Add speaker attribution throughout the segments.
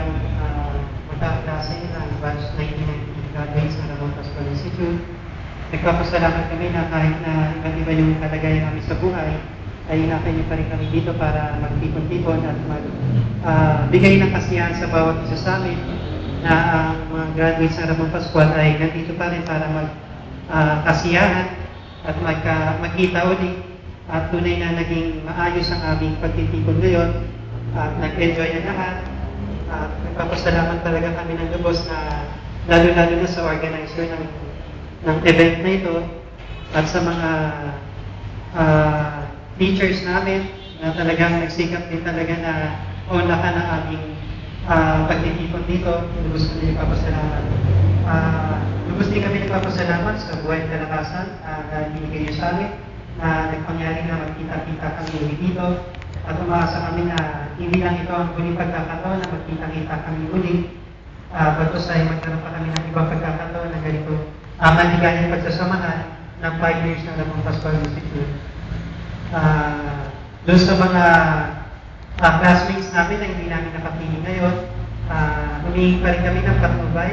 Speaker 1: bilang magkaklase ng batch 1990 graduates ng Ramon Pascual Institute. Nagpapasalamat kami na kahit na iba't iba yung kalagayan namin sa buhay, ay inakay niyo pa rin kami dito para magtipon-tipon at magbigay ng kasiyahan sa bawat isa sa amin na ang mga graduates ng Ramon Pascual ay nandito pa rin para magkasiyahan at magkita ulit at tunay na naging maayos ang aming pagtitipon ngayon at nag-enjoy ang lahat at nagpapasalamat talaga kami ng lubos na lalo-lalo na sa organizer ng event na ito at sa mga teachers namin na talagang nagsikap din talaga na maunlakan ang aming pagtitipon dito. Lubos kami nagpapasalamat. Lubos din kami nagpapasalamat sa buhay at kalakasan na binigay niyo sa amin na nagpangyari na magkita-kita kami ulit dito at umaasa kami na hindi lang ito ang huling pagkakataon na magkita-kita kami ulit. Bagkus ay magkaroon pa kami ng ibang pagkakataon na ganito maligayang pagsasamahan ng 5 years na Ramon Pascual Institute. Doon sa mga classmates namin na hindi namin nakapili ngayon, humingi pa rin kami ng patnubay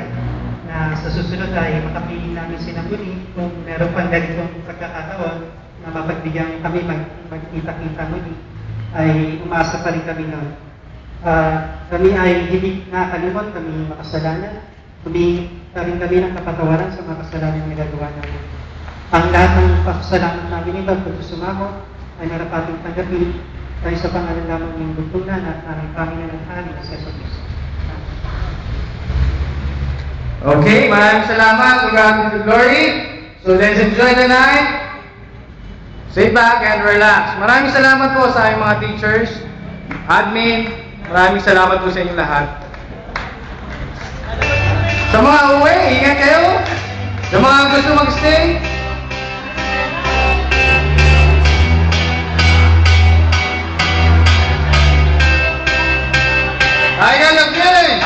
Speaker 1: na sa susunod ay makapili namin sila muli kung meron pang ganitong pagkakataon na mapagbigyan kami magkita-kita muli, ay umasa pa rin kami noon. Kami ay hindi nakakalimot, kami makasalanan. Humingi pa rin kami ng kapatawaran sa mga kasalanan na nagagawa namin. Ang lahat ng kasalanan namin ito, kung sumamo, ay narapating tanggapin dahil sa pangalan lamang ng bugtunan at aming Panginoon ng Hari sa Jesus Cristo.
Speaker 2: Okay, maraming salamat. To God be the glory. So let's enjoy the night. Sit back and relax. Maraming salamat po sa aming mga teachers, admin. Maraming salamat po sa inyong lahat. Sa mga uwi, ingat kayo. Sa mga gusto mag-stay, I got a feeling.